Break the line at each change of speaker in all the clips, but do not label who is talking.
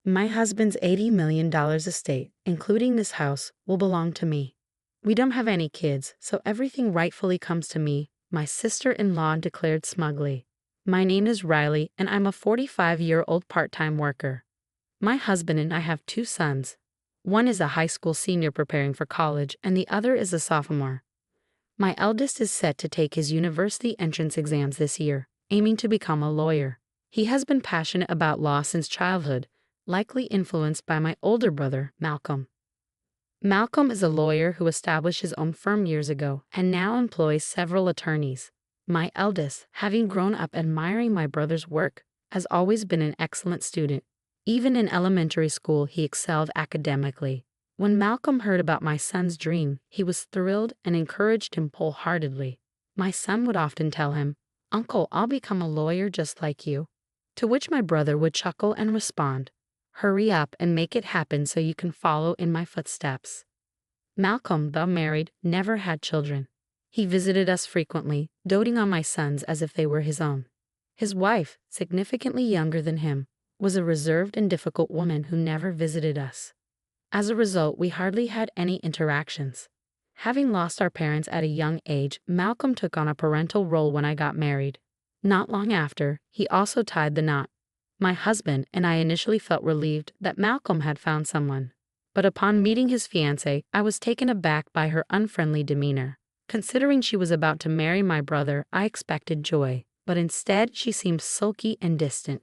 My husband's $80 million estate, including this house, will belong to me. We don't have any kids, so everything rightfully comes to me, my sister-in-law declared smugly. My name is Riley, and I'm a 45-year-old part-time worker. My husband and I have 2 sons. One is a high school senior preparing for college, and the other is a sophomore. My eldest is set to take his university entrance exams this year, aiming to become a lawyer. He has been passionate about law since childhood, likely influenced by my older brother, Malcolm. Malcolm is a lawyer who established his own firm years ago and now employs several attorneys. My eldest, having grown up admiring my brother's work, has always been an excellent student. Even in elementary school, he excelled academically. When Malcolm heard about my son's dream, he was thrilled and encouraged him wholeheartedly. My son would often tell him, "Uncle, I'll become a lawyer just like you." To which my brother would chuckle and respond, "Hurry up and make it happen so you can follow in my footsteps." Malcolm, though married, never had children. He visited us frequently, doting on my sons as if they were his own. His wife, significantly younger than him, was a reserved and difficult woman who never visited us. As a result, we hardly had any interactions. Having lost our parents at a young age, Malcolm took on a parental role when I got married. Not long after, he also tied the knot. My husband and I initially felt relieved that Malcolm had found someone. But upon meeting his fiancée, I was taken aback by her unfriendly demeanor. Considering she was about to marry my brother, I expected joy, but instead she seemed sulky and distant.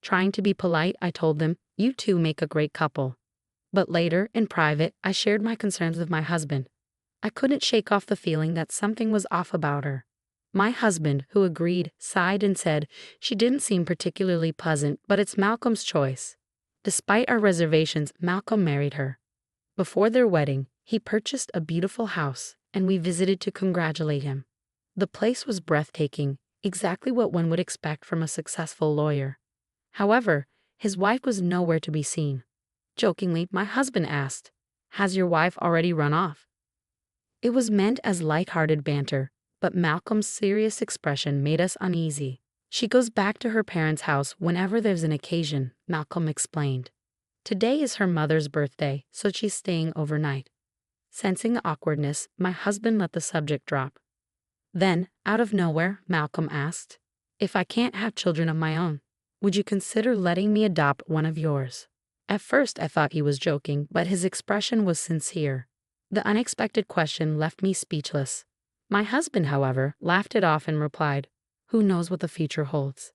Trying to be polite, I told them, "You two make a great couple." But later, in private, I shared my concerns with my husband. I couldn't shake off the feeling that something was off about her. My husband, who agreed, sighed and said, "She didn't seem particularly pleasant, but it's Malcolm's choice." Despite our reservations, Malcolm married her. Before their wedding, he purchased a beautiful house, and we visited to congratulate him. The place was breathtaking, exactly what one would expect from a successful lawyer. However, his wife was nowhere to be seen. Jokingly, my husband asked, "Has your wife already run off?" It was meant as light-hearted banter, but Malcolm's serious expression made us uneasy. "She goes back to her parents' house whenever there's an occasion," Malcolm explained. "Today is her mother's birthday, so she's staying overnight." Sensing the awkwardness, my husband let the subject drop. Then, out of nowhere, Malcolm asked, "If I can't have children of my own, would you consider letting me adopt one of yours?" At first I thought he was joking, but his expression was sincere. The unexpected question left me speechless. My husband, however, laughed it off and replied, "Who knows what the future holds?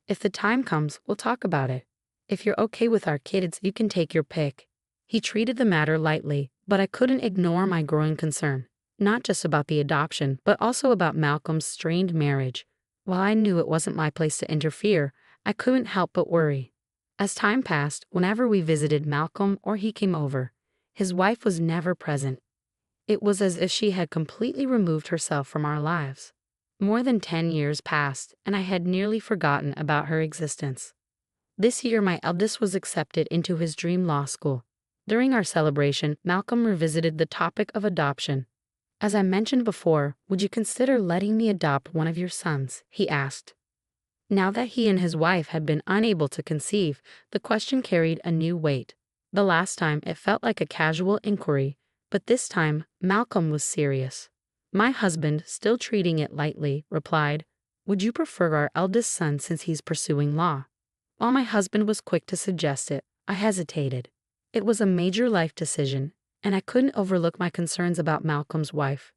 If the time comes, we'll talk about it. If you're okay with our kids, you can take your pick." He treated the matter lightly, but I couldn't ignore my growing concern, not just about the adoption, but also about Malcolm's strained marriage. While I knew it wasn't my place to interfere, I couldn't help but worry. As time passed, whenever we visited Malcolm or he came over, his wife was never present. It was as if she had completely removed herself from our lives. More than 10 years passed, and I had nearly forgotten about her existence. This year, my eldest was accepted into his dream law school. During our celebration, Malcolm revisited the topic of adoption. "As I mentioned before, would you consider letting me adopt one of your sons?" he asked. Now that he and his wife had been unable to conceive, the question carried a new weight. The last time it felt like a casual inquiry, but this time Malcolm was serious. My husband, still treating it lightly, replied, "Would you prefer our eldest son since he's pursuing law?" While my husband was quick to suggest it, I hesitated. It was a major life decision, and I couldn't overlook my concerns about Malcolm's wife.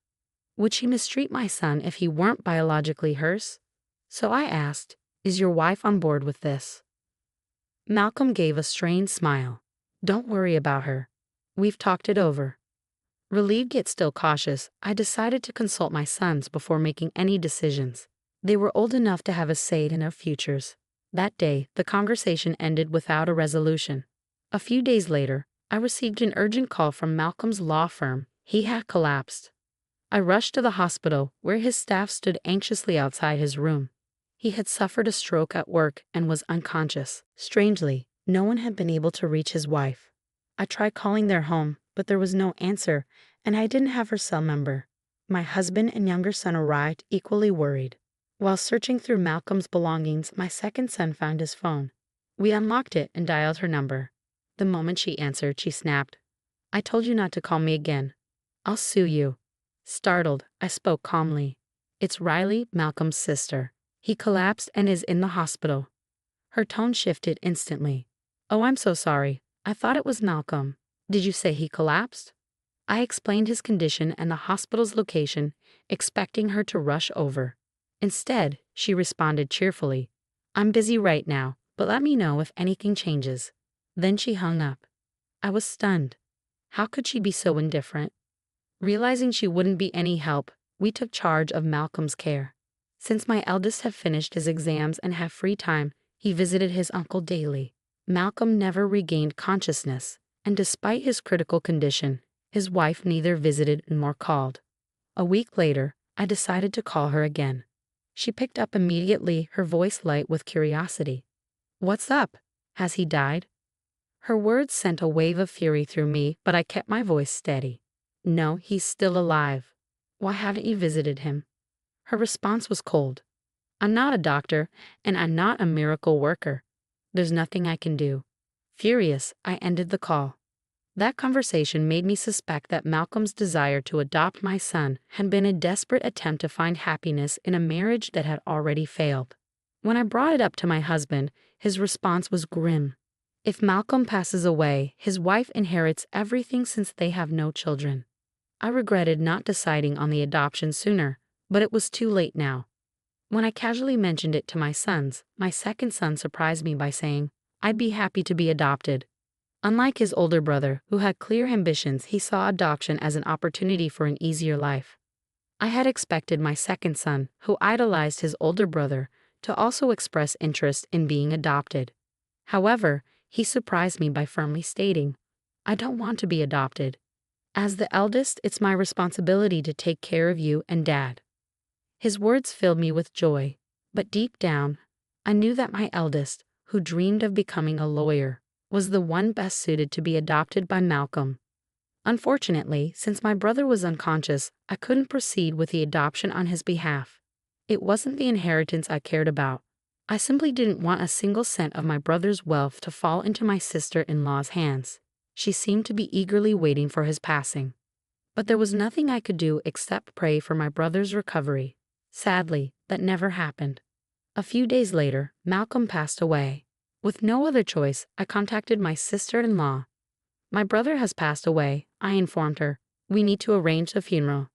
Would she mistreat my son if he weren't biologically hers? So I asked, "Is your wife on board with this?" Malcolm gave a strained smile. "Don't worry about her. We've talked it over." Relieved yet still cautious, I decided to consult my sons before making any decisions. They were old enough to have a say in our futures. That day, the conversation ended without a resolution. A few days later, I received an urgent call from Malcolm's law firm. He had collapsed. I rushed to the hospital, where his staff stood anxiously outside his room. He had suffered a stroke at work and was unconscious. Strangely, no one had been able to reach his wife. I tried calling their home, but there was no answer, and I didn't have her cell number. My husband and younger son arrived, equally worried. While searching through Malcolm's belongings, my second son found his phone. We unlocked it and dialed her number. The moment she answered, she snapped, "I told you not to call me again. I'll sue you." Startled, I spoke calmly. "It's Riley, Malcolm's sister. He collapsed and is in the hospital." Her tone shifted instantly. "Oh, I'm so sorry. I thought it was Malcolm. Did you say he collapsed?" I explained his condition and the hospital's location, expecting her to rush over. Instead, she responded cheerfully, "I'm busy right now, but let me know if anything changes." Then she hung up. I was stunned. How could she be so indifferent? Realizing she wouldn't be any help, we took charge of Malcolm's care. Since my eldest had finished his exams and had free time, he visited his uncle daily. Malcolm never regained consciousness, and despite his critical condition, his wife neither visited nor called. A week later, I decided to call her again. She picked up immediately, her voice light with curiosity. "What's up? Has he died?" Her words sent a wave of fury through me, but I kept my voice steady. "No, he's still alive. Why haven't you visited him?" Her response was cold. "I'm not a doctor, and I'm not a miracle worker. There's nothing I can do." Furious, I ended the call. That conversation made me suspect that Malcolm's desire to adopt my son had been a desperate attempt to find happiness in a marriage that had already failed. When I brought it up to my husband, his response was grim. If Malcolm passes away, his wife inherits everything since they have no children. I regretted not deciding on the adoption sooner, but it was too late now. When I casually mentioned it to my sons, my second son surprised me by saying, "I'd be happy to be adopted." Unlike his older brother, who had clear ambitions, he saw adoption as an opportunity for an easier life. I had expected my second son, who idolized his older brother, to also express interest in being adopted. However, he surprised me by firmly stating, "I don't want to be adopted. As the eldest, it's my responsibility to take care of you and Dad." His words filled me with joy, but deep down, I knew that my eldest, who dreamed of becoming a lawyer, was the one best suited to be adopted by Malcolm. Unfortunately, since my brother was unconscious, I couldn't proceed with the adoption on his behalf. It wasn't the inheritance I cared about. I simply didn't want a single cent of my brother's wealth to fall into my sister-in-law's hands. She seemed to be eagerly waiting for his passing. But there was nothing I could do except pray for my brother's recovery. Sadly, that never happened. A few days later, Malcolm passed away. With no other choice, I contacted my sister-in-law. "My brother has passed away," I informed her. "We need to arrange the funeral."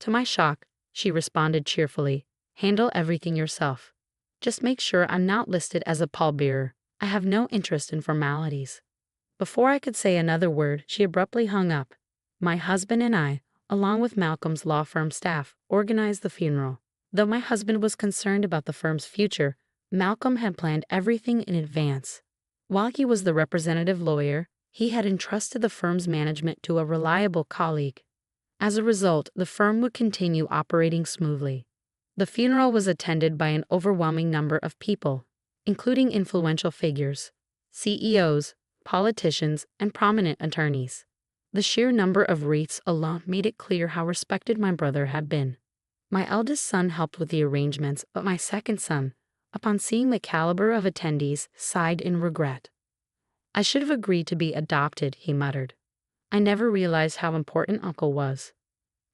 To my shock, she responded cheerfully, "Handle everything yourself. Just make sure I'm not listed as a pallbearer. I have no interest in formalities." Before I could say another word, she abruptly hung up. My husband and I, along with Malcolm's law firm staff, organized the funeral. Though my husband was concerned about the firm's future, Malcolm had planned everything in advance. While he was the representative lawyer, he had entrusted the firm's management to a reliable colleague. As a result, the firm would continue operating smoothly. The funeral was attended by an overwhelming number of people, including influential figures, CEOs, politicians, and prominent attorneys. The sheer number of wreaths alone made it clear how respected my brother had been. My eldest son helped with the arrangements, but my second son, upon seeing the caliber of attendees, sighed in regret. "I should have agreed to be adopted," he muttered. "I never realized how important Uncle was."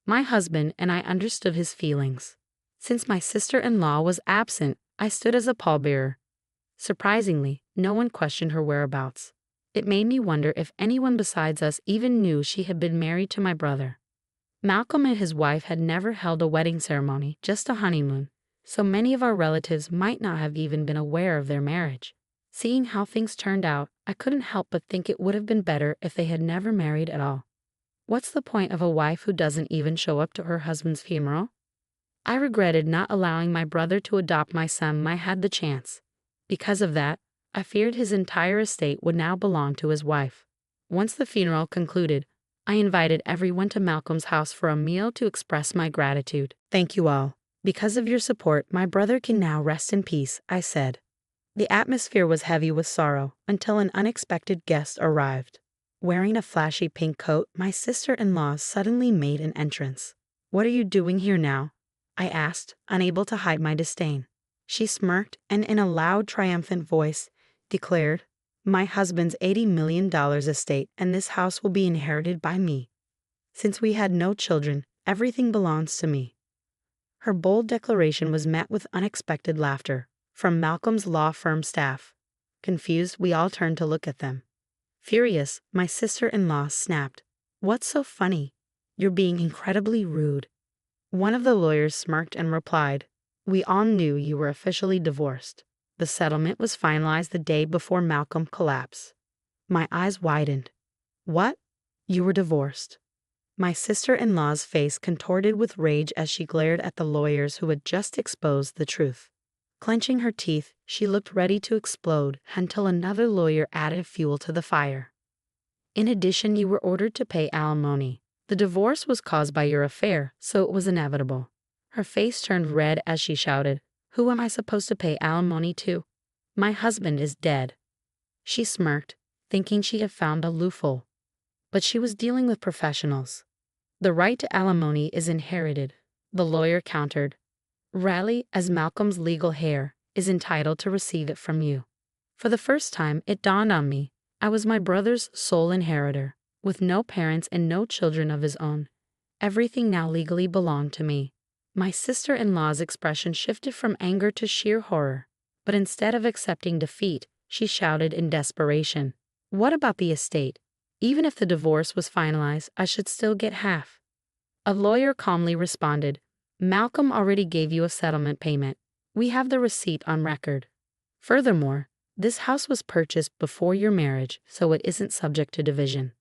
My husband and I understood his feelings. Since my sister-in-law was absent, I stood as a pallbearer. Surprisingly, no one questioned her whereabouts. It made me wonder if anyone besides us even knew she had been married to my brother. Malcolm and his wife had never held a wedding ceremony, just a honeymoon, so many of our relatives might not have even been aware of their marriage. Seeing how things turned out, I couldn't help but think it would have been better if they had never married at all. What's the point of a wife who doesn't even show up to her husband's funeral? I regretted not allowing my brother to adopt my son when I had the chance. Because of that, I feared his entire estate would now belong to his wife. Once the funeral concluded, I invited everyone to Malcolm's house for a meal to express my gratitude. "Thank you all. Because of your support, my brother can now rest in peace," I said. The atmosphere was heavy with sorrow until an unexpected guest arrived. Wearing a flashy pink coat, my sister-in-law suddenly made an entrance. "What are you doing here now?" I asked, unable to hide my disdain. She smirked and in a loud, triumphant voice, declared. My husband's $80 million estate and this house will be inherited by me. Since we had no children, everything belongs to me. Her bold declaration was met with unexpected laughter from Malcolm's law firm staff. Confused, we all turned to look at them. Furious, my sister-in-law snapped, "What's so funny? You're being incredibly rude." One of the lawyers smirked and replied, "We all knew you were officially divorced. The settlement was finalized the day before Malcolm collapsed." My eyes widened. "What? You were divorced?" My sister-in-law's face contorted with rage as she glared at the lawyers who had just exposed the truth. Clenching her teeth, she looked ready to explode until another lawyer added fuel to the fire. "In addition, you were ordered to pay alimony. The divorce was caused by your affair, so it was inevitable." Her face turned red as she shouted, "Who am I supposed to pay alimony to? My husband is dead." She smirked, thinking she had found a loophole. But she was dealing with professionals. "The right to alimony is inherited," the lawyer countered. "Riley, as Malcolm's legal heir, is entitled to receive it from you." For the first time, it dawned on me. I was my brother's sole inheritor, with no parents and no children of his own. Everything now legally belonged to me. My sister-in-law's expression shifted from anger to sheer horror, but instead of accepting defeat, she shouted in desperation, "What about the estate? Even if the divorce was finalized, I should still get half." A lawyer calmly responded, "Malcolm already gave you a settlement payment. We have the receipt on record. Furthermore, this house was purchased before your marriage, so it isn't subject to division."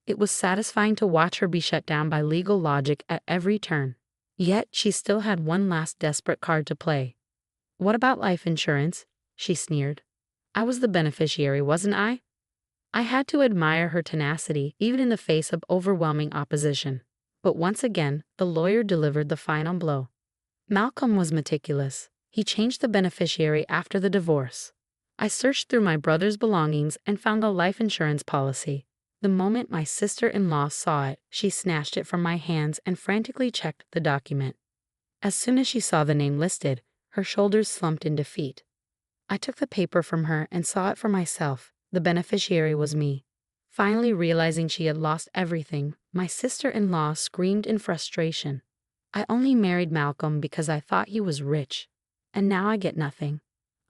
It was satisfying to watch her be shut down by legal logic at every turn. Yet she still had one last desperate card to play. "What about life insurance?" she sneered. "I was the beneficiary, wasn't I?" I had to admire her tenacity, even in the face of overwhelming opposition. But once again, the lawyer delivered the final blow. Malcolm was meticulous. He changed the beneficiary after the divorce. I searched through my brother's belongings and found the life insurance policy. The moment my sister-in-law saw it, she snatched it from my hands and frantically checked the document. As soon as she saw the name listed, her shoulders slumped in defeat. I took the paper from her and saw it for myself. The beneficiary was me. Finally realizing she had lost everything, my sister-in-law screamed in frustration. "I only married Malcolm because I thought he was rich. And now I get nothing.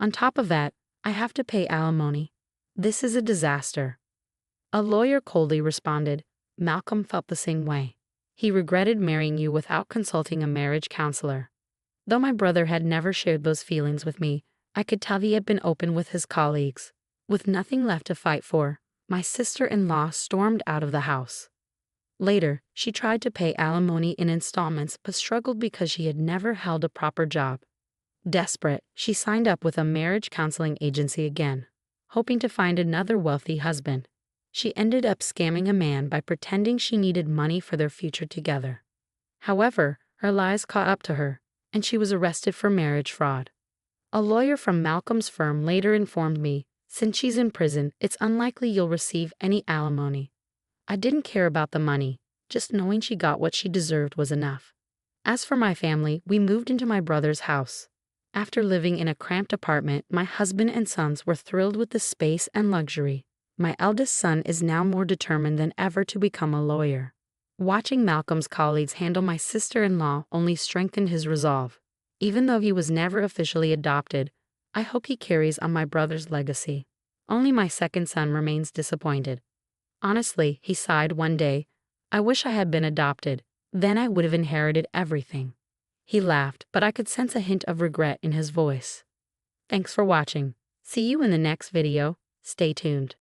On top of that, I have to pay alimony. This is a disaster." A lawyer coldly responded, "Malcolm felt the same way. He regretted marrying you without consulting a marriage counselor." Though my brother had never shared those feelings with me, I could tell he had been open with his colleagues. With nothing left to fight for, my sister-in-law stormed out of the house. Later, she tried to pay alimony in installments but struggled because she had never held a proper job. Desperate, she signed up with a marriage counseling agency again, hoping to find another wealthy husband. She ended up scamming a man by pretending she needed money for their future together. However, her lies caught up to her, and she was arrested for marriage fraud. A lawyer from Malcolm's firm later informed me, "Since she's in prison, it's unlikely you'll receive any alimony." I didn't care about the money, just knowing she got what she deserved was enough. As for my family, we moved into my brother's house. After living in a cramped apartment, my husband and sons were thrilled with the space and luxury. My eldest son is now more determined than ever to become a lawyer. Watching Malcolm's colleagues handle my sister-in-law only strengthened his resolve. Even though he was never officially adopted, I hope he carries on my brother's legacy. Only my second son remains disappointed. Honestly, he sighed one day, "I wish I had been adopted. Then I would have inherited everything." He laughed, but I could sense a hint of regret in his voice. Thanks for watching. See you in the next video. Stay tuned.